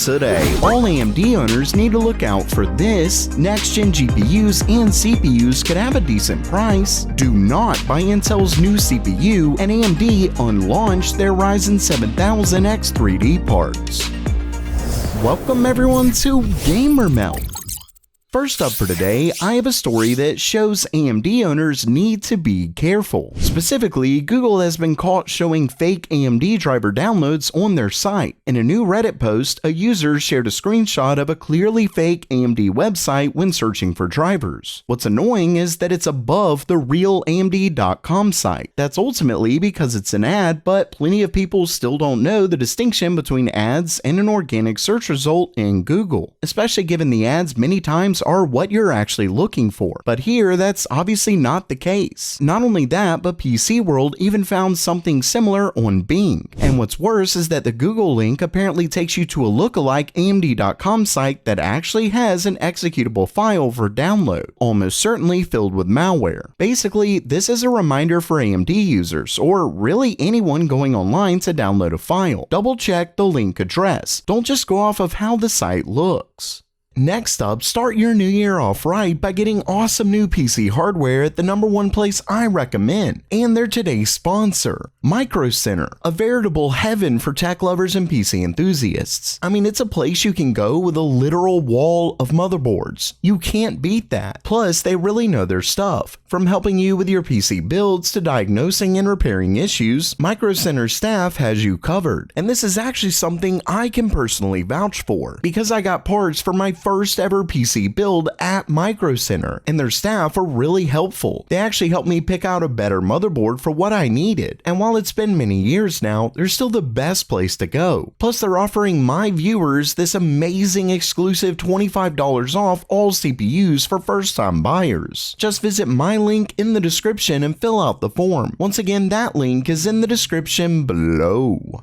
Today, all AMD owners need to look out for this. Next-gen GPUs and CPUs could have a decent price. Do not buy Intel's new CPU, and AMD unlaunched their Ryzen 7000X 3D parts. Welcome everyone to Gamer Melt. First up for today, I have a story that shows AMD owners need to be careful. Specifically, Google has been caught showing fake AMD driver downloads on their site. In a new Reddit post, a user shared a screenshot of a clearly fake AMD website when searching for drivers. What's annoying is that it's above the real AMD.com site. That's ultimately because it's an ad, but plenty of people still don't know the distinction between ads and an organic search result in Google, especially given the ads many times are what you're actually looking for. But here, that's obviously not the case. Not only that, but PC World even found something similar on Bing. And what's worse is that the Google link apparently takes you to a lookalike AMD.com site that actually has an executable file for download, almost certainly filled with malware. Basically, this is a reminder for AMD users, or really anyone going online to download a file. Double check the link address. Don't just go off of how the site looks. Next up, start your new year off right by getting awesome new PC hardware at the #1 place I recommend, and they're today's sponsor, Micro Center, a veritable heaven for tech lovers and PC enthusiasts. I mean, it's a place you can go with a literal wall of motherboards. You can't beat that. Plus, they really know their stuff. From helping you with your PC builds to diagnosing and repairing issues, Micro Center staff has you covered. And this is actually something I can personally vouch for, because I got parts for my first ever PC build at Micro Center, and their staff are really helpful. They actually helped me pick out a better motherboard for what I needed, and while it's been many years now, they're still the best place to go. Plus, they're offering my viewers this amazing exclusive $25 off all CPUs for first-time buyers. Just visit my link in the description and fill out the form. Once again, that link is in the description below.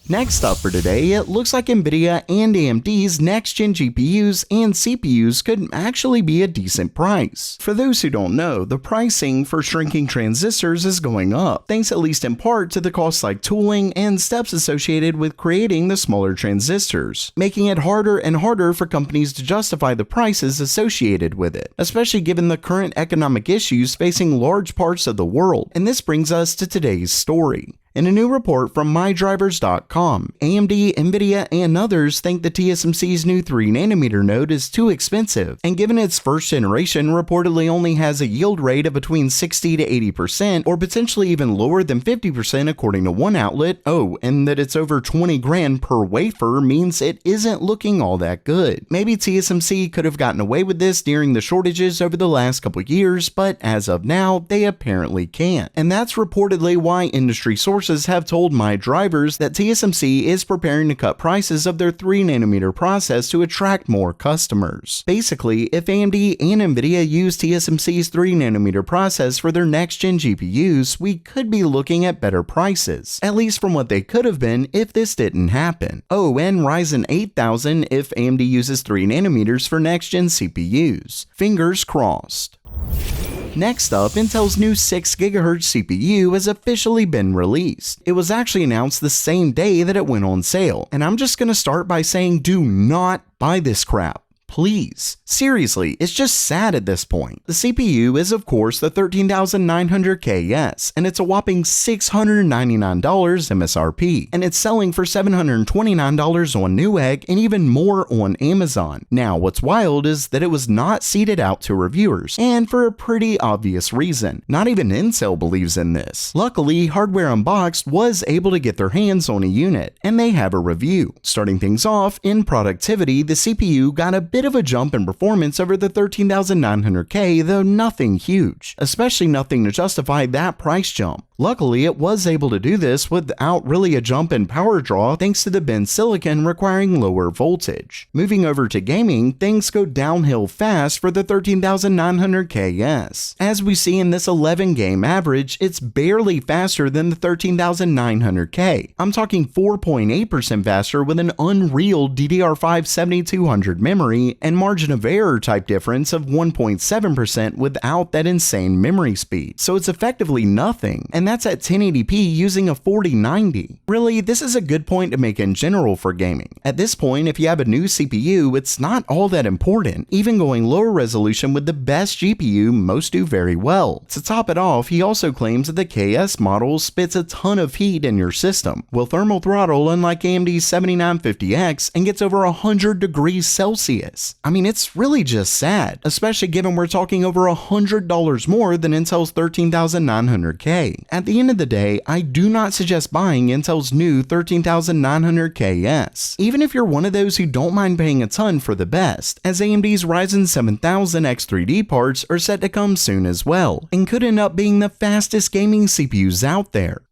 Next up for today, it looks like Nvidia and AMD's next-gen GPUs and CPUs could actually be a decent price. For those who don't know, the pricing for shrinking transistors is going up, thanks at least in part to the costs like tooling and steps associated with creating the smaller transistors, making it harder and harder for companies to justify the prices associated with it, especially given the current economic issues facing large parts of the world. And this brings us to today's story. In a new report from MyDrivers.com, AMD, Nvidia, and others think that TSMC's new 3nm node is too expensive, and given its first generation reportedly only has a yield rate of between 60 to 80%, or potentially even lower than 50% according to one outlet, and that it's over 20 grand per wafer means it isn't looking all that good. Maybe TSMC could have gotten away with this during the shortages over the last couple years, but as of now, they apparently can't. And that's reportedly why industry sources have told MyDrivers that TSMC is preparing to cut prices of their 3nm process to attract more customers. Basically, if AMD and Nvidia use TSMC's 3nm process for their next-gen GPUs, we could be looking at better prices, at least from what they could have been if this didn't happen. And Ryzen 8000 if AMD uses 3nm for next-gen CPUs. Fingers crossed. Next up, Intel's new 6GHz CPU has officially been released. It was actually announced the same day that it went on sale, and I'm just gonna start by saying do not buy this crap. Please. Seriously, it's just sad at this point. The CPU is of course the 13900KS, and it's a whopping $699 MSRP, and it's selling for $729 on Newegg and even more on Amazon. Now, what's wild is that it was not seeded out to reviewers, and for a pretty obvious reason. Not even Intel believes in this. Luckily, Hardware Unboxed was able to get their hands on a unit, and they have a review. Starting things off, in productivity, the CPU got a bit of a jump in performance over the 13900K, though nothing huge, especially nothing to justify that price jump. Luckily, it was able to do this without really a jump in power draw thanks to the bin silicon requiring lower voltage. Moving over to gaming, things go downhill fast for the 13900KS. As we see in this 11 game average, it's barely faster than the 13900K. I'm talking 4.8% faster with an unreal DDR5 7200 memory and margin of error type difference of 1.7% without that insane memory speed. So it's effectively nothing, and that's at 1080p using a 4090. Really, this is a good point to make in general for gaming. At this point, if you have a new CPU, it's not all that important. Even going lower resolution with the best GPU, most do very well. To top it off, he also claims that the KS model spits a ton of heat in your system, will thermal throttle unlike AMD's 7950X and gets over 100 degrees Celsius. I mean, it's really just sad, especially given we're talking over $100 more than Intel's 13900K. At the end of the day, I do not suggest buying Intel's new 13900KS, even if you're one of those who don't mind paying a ton for the best, as AMD's Ryzen 7000 X3D parts are set to come soon as well, and could end up being the fastest gaming CPUs out there.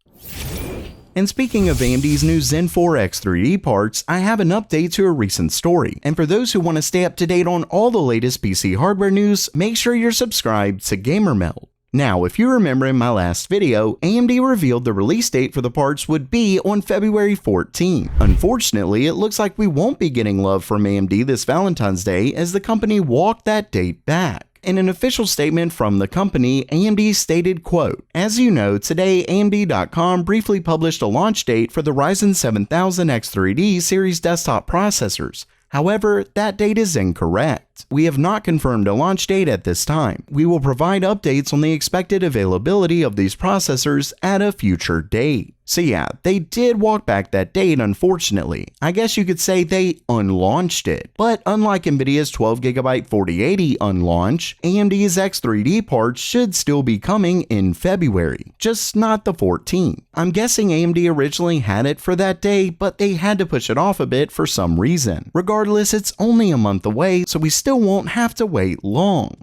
And speaking of AMD's new Zen 4 X3D parts, I have an update to a recent story. And for those who want to stay up to date on all the latest PC hardware news, make sure you're subscribed to GamerMeld. Now, if you remember in my last video, AMD revealed the release date for the parts would be on February 14. Unfortunately, it looks like we won't be getting love from AMD this Valentine's Day as the company walked that date back. In an official statement from the company, AMD stated, quote, "As you know, today AMD.com briefly published a launch date for the Ryzen 7000 X3D series desktop processors. However, that date is incorrect. We have not confirmed a launch date at this time. We will provide updates on the expected availability of these processors at a future date." So yeah, they did walk back that date, unfortunately. I guess you could say they unlaunched it. But unlike Nvidia's 12GB 4080 unlaunch, AMD's X3D parts should still be coming in February, just not the 14th. I'm guessing AMD originally had it for that day, but they had to push it off a bit for some reason. Regardless, it's only a month away, so we still won't have to wait long.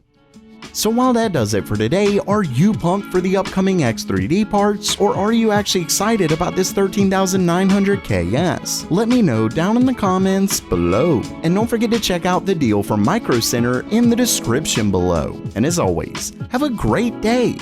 So while that does it for today, are you pumped for the upcoming X3D parts, or are you actually excited about this 13900KS? Let me know down in the comments below. And don't forget to check out the deal from Micro Center in the description below. And as always, have a great day.